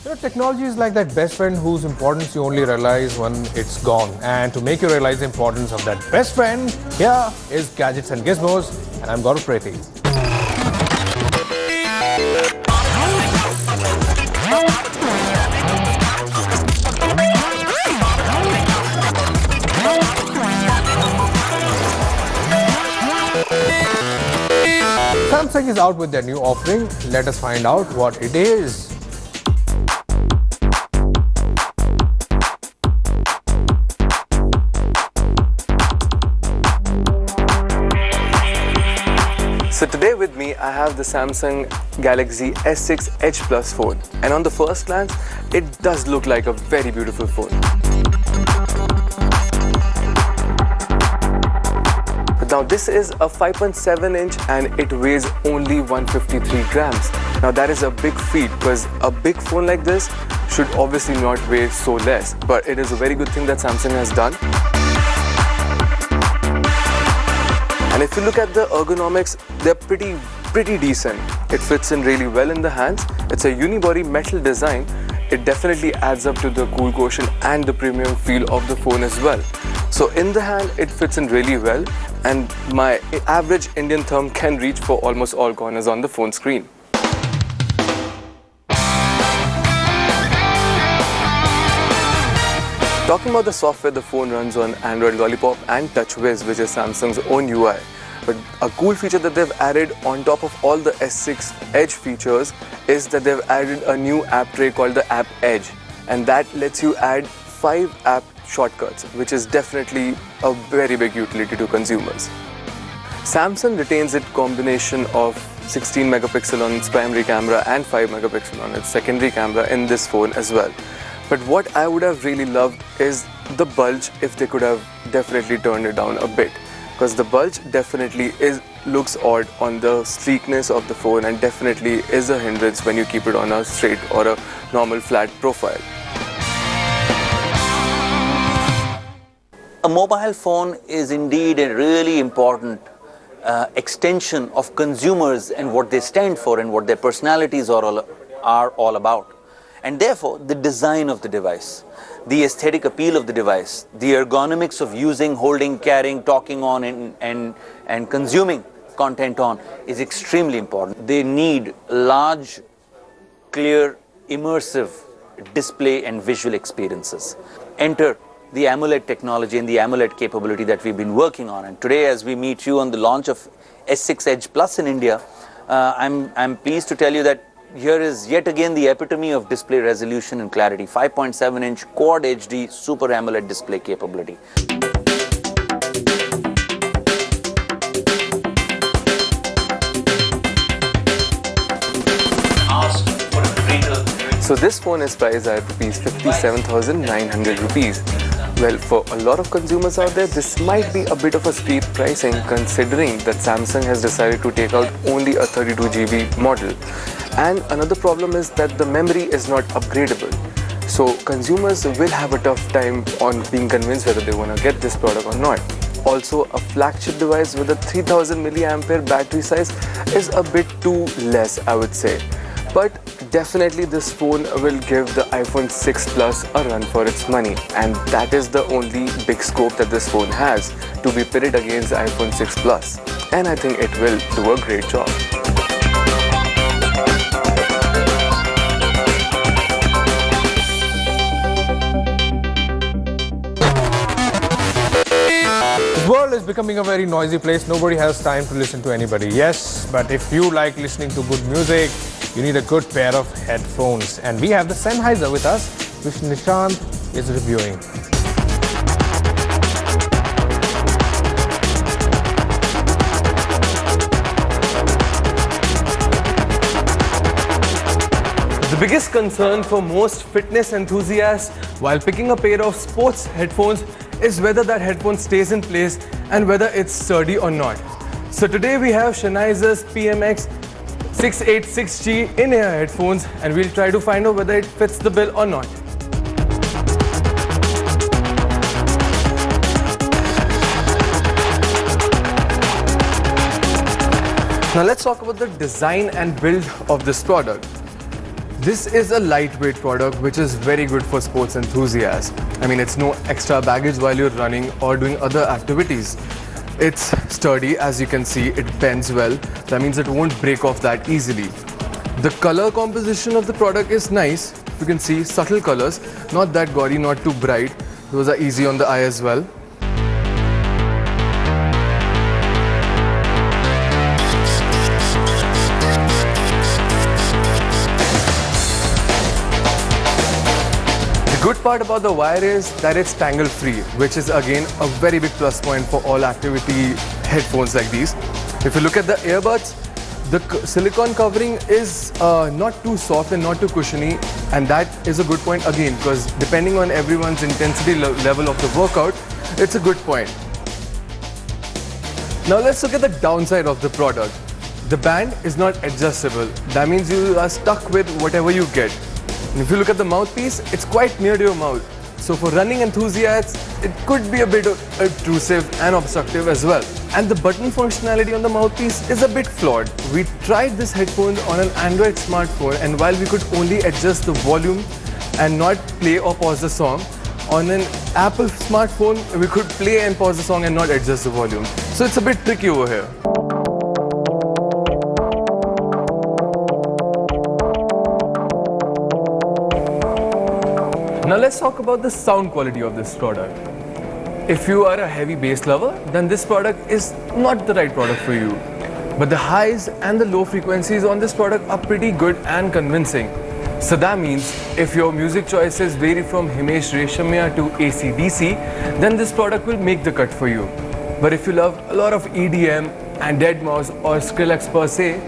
Technology is like that best friend whose importance you only realize when it's gone. And to make you realize the importance of that best friend, here is Gadgets and Gizmos, and I'm Gaurav Preti. Samsung is out with their new offering. Let us find out what it is. So today with me I have the Samsung Galaxy S6 Edge Plus phone, and on the first glance it does look like a very beautiful phone. But now this is a 5.7 inch and it weighs only 153 grams. Now that is a big feat because a big phone like this should obviously not weigh so less, but it is a very good thing that Samsung has done. And if you look at the ergonomics, they're pretty decent. It fits in really well in the hands. It's a unibody metal design. It definitely adds up to the cool quotient and the premium feel of the phone as well. So in the hand, it fits in really well, and my average Indian thumb can reach for almost all corners on the phone screen. Talking about the software, the phone runs on Android Lollipop and TouchWiz, which is Samsung's own UI. But a cool feature that they've added on top of all the S6 Edge features is that they've added a new app tray called the App Edge, and that lets you add 5 app shortcuts, which is definitely a very big utility to consumers. Samsung retains its combination of 16 megapixel on its primary camera and 5 megapixel on its secondary camera in this phone as well. But what I would have really loved is the bulge, if they could have definitely turned it down a bit. Because the bulge definitely looks odd on the sleekness of the phone and definitely is a hindrance when you keep it on a straight or a normal flat profile. A mobile phone is indeed a really important extension of consumers and what they stand for and what their personalities are all about. And therefore, the design of the device, the aesthetic appeal of the device, the ergonomics of using, holding, carrying, talking on and consuming content on is extremely important. They need large, clear, immersive display and visual experiences. Enter the AMOLED technology and the AMOLED capability that we've been working on. And today, as we meet you on the launch of S6 Edge Plus in India, I'm pleased to tell you that here is yet again the epitome of display resolution and clarity. 5.7 inch Quad HD Super AMOLED display capability. So this phone is priced at rupees 57,900 rupees. Well, for a lot of consumers out there, this might be a bit of a steep pricing considering that Samsung has decided to take out only a 32 GB model. And another problem is that the memory is not upgradable. So consumers will have a tough time on being convinced whether they want to get this product or not. Also, a flagship device with a 3000 milliampere battery size is a bit too less, I would say. But definitely this phone will give the iPhone 6 Plus a run for its money, and that is the only big scope that this phone has to be pitted against iPhone 6 Plus. And I think it will do a great job. The world is becoming a very noisy place. Nobody has time to listen to anybody. Yes, but if you like listening to good music, you need a good pair of headphones. And we have the Sennheiser with us, which Nishant is reviewing. The biggest concern for most fitness enthusiasts while picking a pair of sports headphones is whether that headphone stays in place and whether it's sturdy or not. So today we have Sennheiser's PMX686G in-ear headphones, and we'll try to find out whether it fits the bill or not. Now let's talk about the design and build of this product. This is a lightweight product which is very good for sports enthusiasts. I mean, it's no extra baggage while you're running or doing other activities. It's sturdy, as you can see, it bends well. That means it won't break off that easily. The color composition of the product is nice. You can see subtle colors, not that gaudy, not too bright. Those are easy on the eye as well. The good part about the wire is that it's tangle free, which is again a very big plus point for all activity headphones like these. If you look at the earbuds, the silicone covering is not too soft and not too cushiony, and that is a good point again, because depending on everyone's intensity level of the workout, it's a good point. Now let's look at the downside of the product. The band is not adjustable. That means you are stuck with whatever you get. And if you look at the mouthpiece, it's quite near to your mouth. So for running enthusiasts, it could be a bit obtrusive and obstructive as well. And the button functionality on the mouthpiece is a bit flawed. We tried this headphone on an Android smartphone, and while we could only adjust the volume and not play or pause the song, on an Apple smartphone, we could play and pause the song and not adjust the volume. So it's a bit tricky over here. Now let's talk about the sound quality of this product. If you are a heavy bass lover, then this product is not the right product for you. But the highs and the low frequencies on this product are pretty good and convincing. So that means if your music choices vary from Himesh Reshammiya to AC/DC, then this product will make the cut for you. But if you love a lot of EDM and Deadmau5 or Skrillex per se,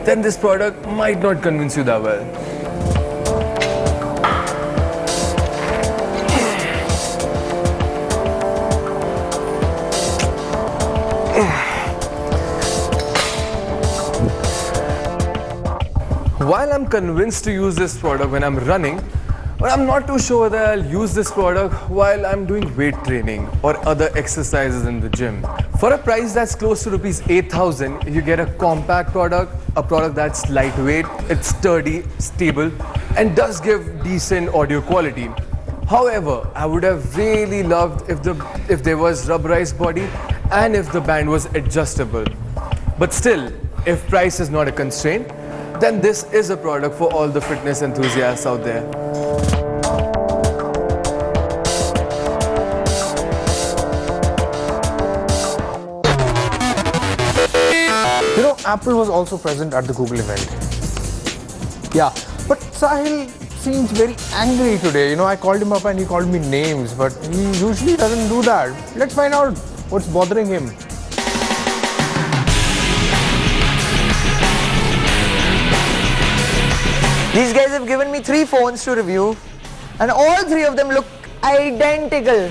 then this product might not convince you that well. While I'm convinced to use this product when I'm running, but I'm not too sure that I'll use this product while I'm doing weight training or other exercises in the gym. For a price that's close to rupees 8,000, you get a compact product, a product that's lightweight, it's sturdy, stable, and does give decent audio quality. However, I would have really loved if there was rubberized body and if the band was adjustable. But still, if price is not a constraint, then this is a product for all the fitness enthusiasts out there. You know, Apple was also present at the Google event. Yeah, but Sahil seems very angry today. You know, I called him up and he called me names, but he usually doesn't do that. Let's find out what's bothering him. These guys have given me 3 phones to review, and all 3 of them look identical.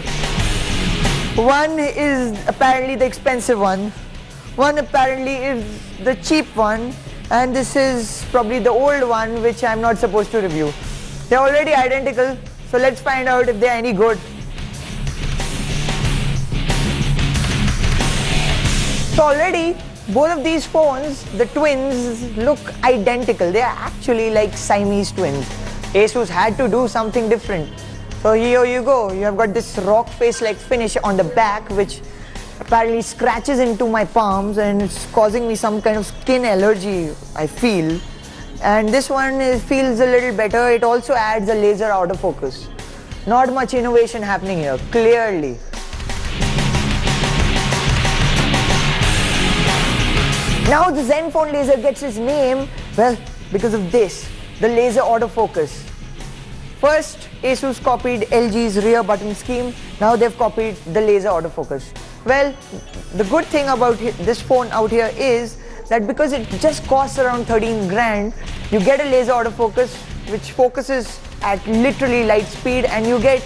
One is apparently the expensive one apparently is the cheap one, and this is probably the old one which I'm not supposed to review. They're already identical, so let's find out if they're any good. So already both of these phones, the twins, look identical. They are actually like Siamese twins. Asus had to do something different. So here you go. You have got this rock face-like finish on the back, which apparently scratches into my palms and it's causing me some kind of skin allergy, I feel. And this one feels a little better. It also adds a laser autofocus. Not much innovation happening here, clearly. Now the Zenfone laser gets its name, well, because of this, the laser autofocus. First, Asus copied LG's rear button scheme. Now they've copied the laser autofocus. Well, the good thing about this phone out here is that because it just costs around 13 grand, you get a laser autofocus which focuses at literally light speed, and you get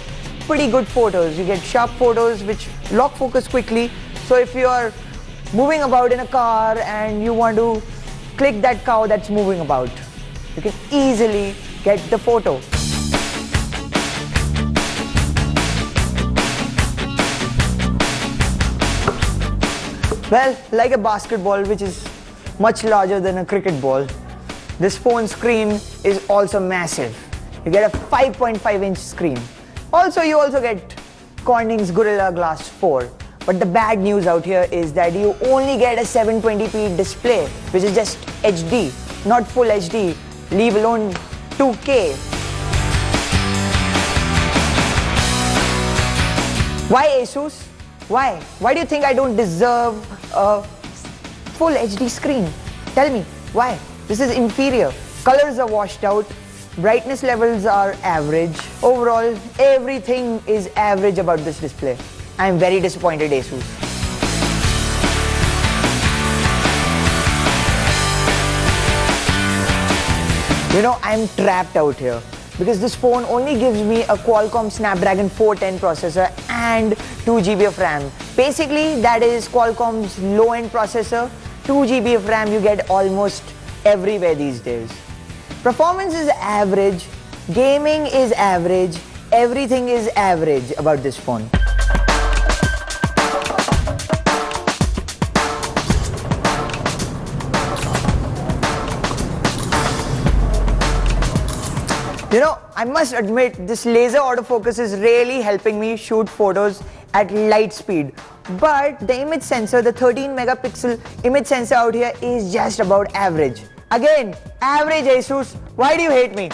pretty good photos. You get sharp photos which lock focus quickly. So if you are moving about in a car and you want to click that cow that's moving about, you can easily get the photo. Well, like a basketball which is much larger than a cricket ball, This phone screen is also massive. You get a 5.5-inch screen. Also, you also get Corning's Gorilla Glass 4. But the bad news out here is that you only get a 720p display, which is just HD, not full HD, leave alone 2K. Why ASUS? Why? Why do you think I don't deserve a full HD screen? Tell me, why? This is inferior. Colors are washed out, brightness levels are average. Overall, everything is average about this display. I am very disappointed, ASUS. You know, I'm trapped out here because this phone only gives me a Qualcomm Snapdragon 410 processor and 2 GB of RAM. Basically, that is Qualcomm's low-end processor. 2 GB of RAM you get almost everywhere these days. Performance is average, gaming is average, everything is average about this phone. You know, I must admit this laser autofocus is really helping me shoot photos at light speed. But the image sensor, the 13 megapixel image sensor out here is just about average. Again, average ASUS, why do you hate me?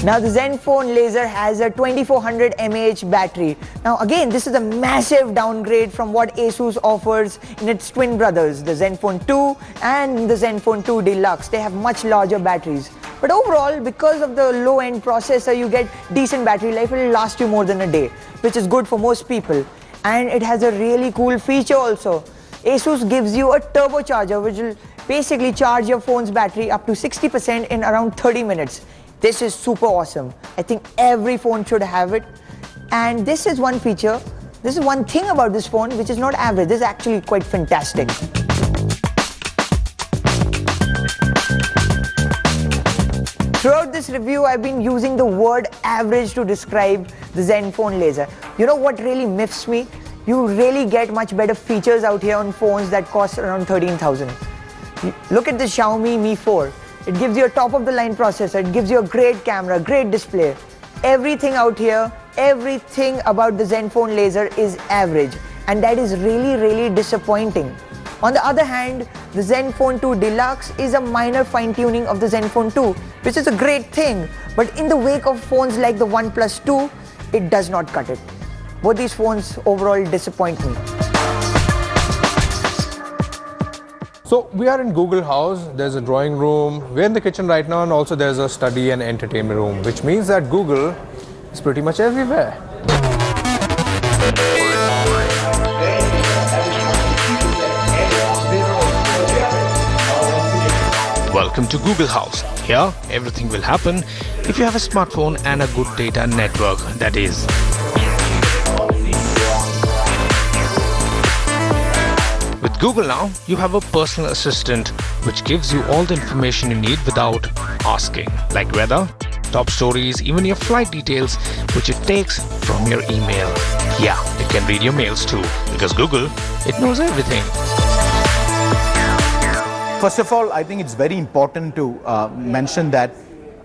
Now the Zenfone laser has a 2400 mAh battery. Now again, this is a massive downgrade from what ASUS offers in its twin brothers, the Zenfone 2 and the Zenfone 2 Deluxe. They have much larger batteries. But overall, because of the low-end processor, you get decent battery life. It will last you more than a day, which is good for most people. And it has a really cool feature also. ASUS gives you a turbocharger, which will basically charge your phone's battery up to 60% in around 30 minutes. This is super awesome. I think every phone should have it. And this is one feature, this is one thing about this phone which is not average. This is actually quite fantastic. Throughout this review, I've been using the word average to describe the Zenfone laser. You know what really miffs me? You really get much better features out here on phones that cost around 13,000. Look at the Xiaomi Mi 4. It gives you a top-of-the-line processor, it gives you a great camera, great display. Everything out here, everything about the Zenfone laser is average, and that is really disappointing. On the other hand, the Zenfone 2 Deluxe is a minor fine-tuning of the Zenfone 2, which is a great thing, but in the wake of phones like the OnePlus 2, it does not cut it. Both these phones overall disappoint me. So we are in Google House, there's a drawing room, we're in the kitchen right now, and also there's a study and entertainment room, which means that Google is pretty much everywhere. Welcome to Google House. Here, everything will happen if you have a smartphone and a good data network, that is. With Google now, you have a personal assistant which gives you all the information you need without asking, like weather, top stories, even your flight details, which it takes from your email. Yeah, it can read your mails too, because Google, it knows everything. First of all, I think it's very important to mention that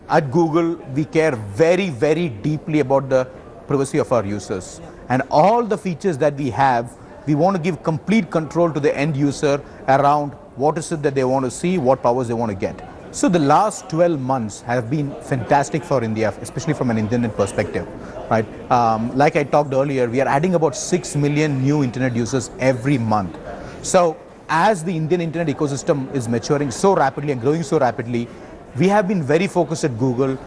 at Google, we care very deeply about the privacy of our users. And all the features that we have, we want to give complete control to the end user around what is it that they want to see, what powers they want to get. So the last 12 months have been fantastic for India, especially from an internet perspective, right? Like I talked earlier, we are adding about 6 million new internet users every month. So as the Indian internet ecosystem is maturing so rapidly and growing so rapidly, we have been very focused at Google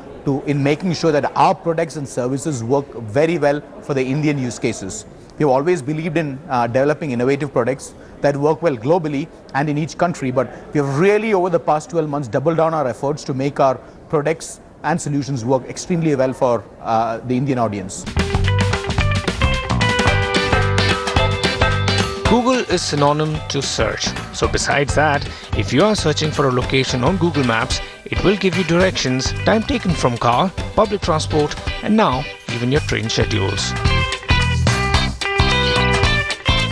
in making sure that our products and services work very well for the Indian use cases. We've always believed in developing innovative products that work well globally and in each country, but we have really over the past 12 months doubled down our efforts to make our products and solutions work extremely well for the Indian audience. Google is synonym to search. So besides that, if you are searching for a location on Google Maps, it will give you directions, time taken from car, public transport, and now even your train schedules.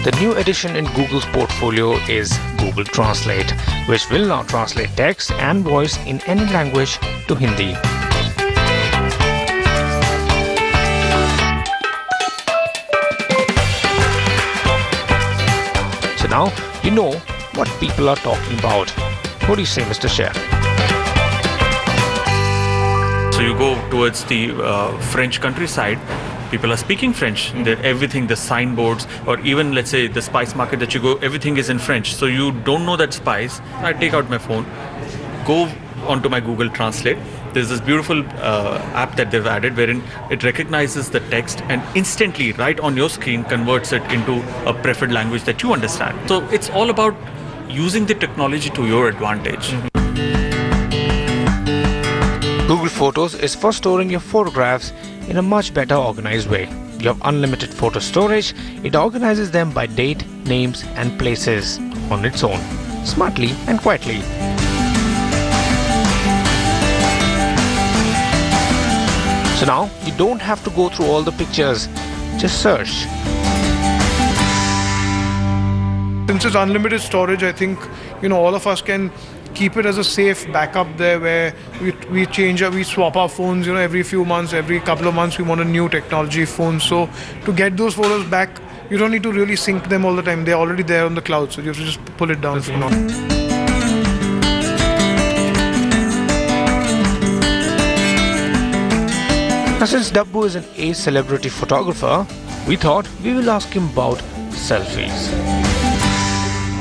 The new addition in Google's portfolio is Google Translate, which will now translate text and voice in any language to Hindi. So now you know what people are talking about. What do you say, Mr. Chef? So you go towards the French countryside, people are speaking French. Everything, the signboards, or even let's say the spice market that you go, everything is in French. So you don't know that spice. I take out my phone, go onto my Google Translate. There's this beautiful app that they've added wherein it recognizes the text and instantly, right on your screen, converts it into a preferred language that you understand. So it's all about using the technology to your advantage. Google Photos is for storing your photographs in a much better organized way. You have unlimited photo storage. It organizes them by date, names and places on its own, smartly and quietly. So now you don't have to go through all the pictures, just search. Since it's unlimited storage, I think all of us can keep it as a safe backup there, where we swap our phones every few months, every couple of months we want a new technology phone. So to get those photos back, you don't need to really sync them all the time. They're already there on the cloud, so you have to just pull it down. Now, since Dabbu is an celebrity photographer, we thought we will ask him about selfies.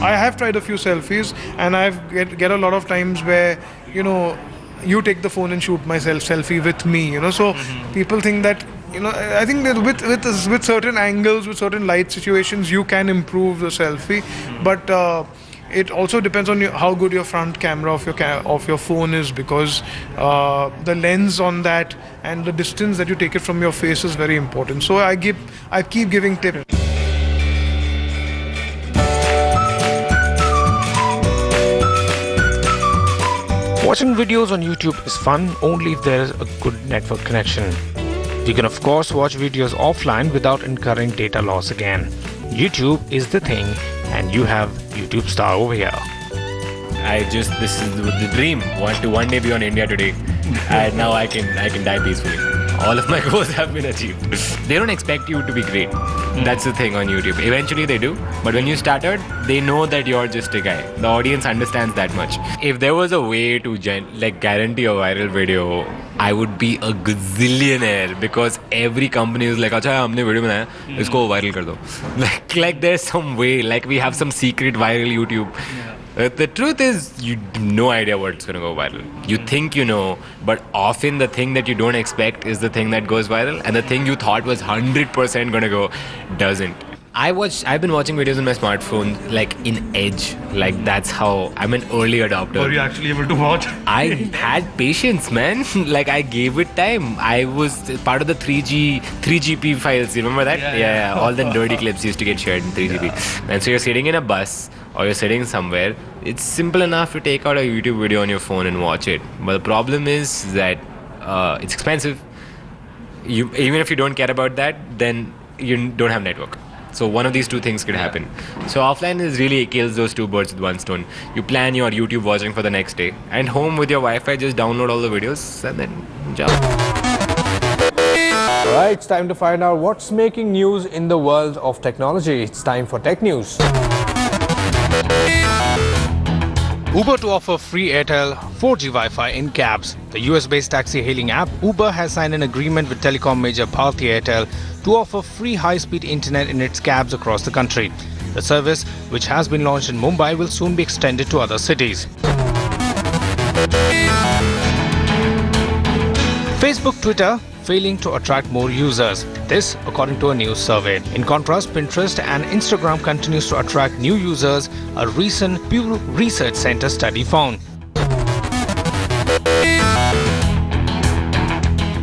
I have tried a few selfies, and I get a lot of times where you take the phone and shoot my selfie with me. So people think that I think that with certain angles, with certain light situations, you can improve the selfie, but it also depends on how good your front camera of your phone is, because the lens on that and the distance that you take it from your face is very important. So I keep giving tips. Watching videos on YouTube is fun only if there is a good network connection. You can of course watch videos offline without incurring data loss again. YouTube is the thing, and you have YouTube Star over here. This is the dream. Want to one day be on India Today, and now I can die peacefully. All of my goals have been achieved. They don't expect you to be great. That's the thing on YouTube. Eventually they do, but when you started, they know that you're just a guy. The audience understands that much. If there was a way to guarantee a viral video, I would be a gazillionaire, because every company is like, "Acha, humne video banaya, isko viral kar do." Like there's some way, like we have some secret viral YouTube. The truth is, you have no idea what's going to go viral. You think you know, but often the thing that you don't expect is the thing that goes viral, and the thing you thought was 100% going to go doesn't. I've been watching videos on my smartphone, like in Edge. Like that's how I'm an early adopter. Were you actually able to watch? I had patience, man. Like I gave it time. I was part of the 3GP files. You remember that? Yeah. All the dirty clips used to get shared in 3GP. And so you're sitting in a bus or you're sitting somewhere. It's simple enough to take out a YouTube video on your phone and watch it. But the problem is that it's expensive. Even if you don't care about that, then you don't have network. So one of these two things could happen. So offline really kills those two birds with one stone. You plan your YouTube watching for the next day, and home with your Wi-Fi, just download all the videos and then jump. Alright, it's time to find out what's making news in the world of technology. It's time for Tech News. Uber to offer free Airtel 4G Wi-Fi in cabs. The US-based taxi-hailing app Uber has signed an agreement with telecom major Bharti Airtel to offer free high-speed internet in its cabs across the country. The service, which has been launched in Mumbai, will soon be extended to other cities. Facebook, Twitter failing to attract more users. This, according to a new survey. In contrast, Pinterest and Instagram continues to attract new users, a recent Pew Research Center study found.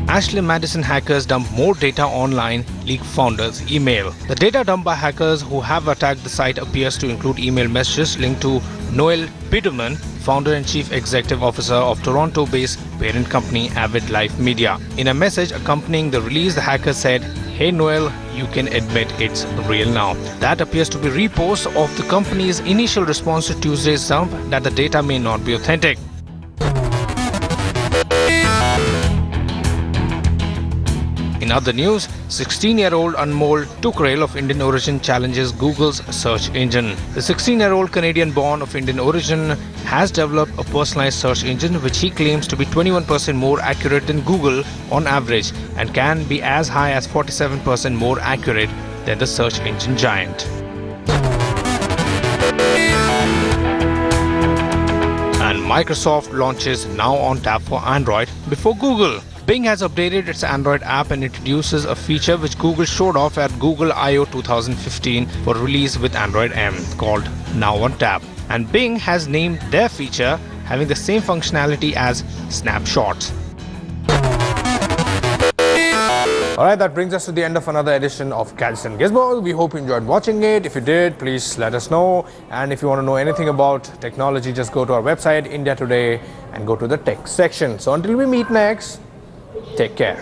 Ashley Madison hackers dump more data online, leak founder's email. The data dumped by hackers who have attacked the site appears to include email messages linked to Noel Biderman, founder and chief executive officer of Toronto-based parent company Avid Life Media. In a message accompanying the release, the hacker said, "Hey Noel, you can admit it's real now." That appears to be repost of the company's initial response to Tuesday's dump that the data may not be authentic. In other news, 16-year-old Anmol Tukrel of Indian origin challenges Google's search engine. The 16-year-old Canadian-born of Indian origin has developed a personalized search engine which he claims to be 21% more accurate than Google on average and can be as high as 47% more accurate than the search engine giant. And Microsoft launches Now on Tap for Android before Google. Bing has updated its Android app and introduces a feature which Google showed off at Google I/O 2015 for release with Android M called Now on Tap. And Bing has named their feature having the same functionality as Snapshots. Alright, that brings us to the end of another edition of Gadgets and Gizmos. We hope you enjoyed watching it. If you did, please let us know. And if you want to know anything about technology, just go to our website, India Today, and go to the tech section. So until we meet next, take care.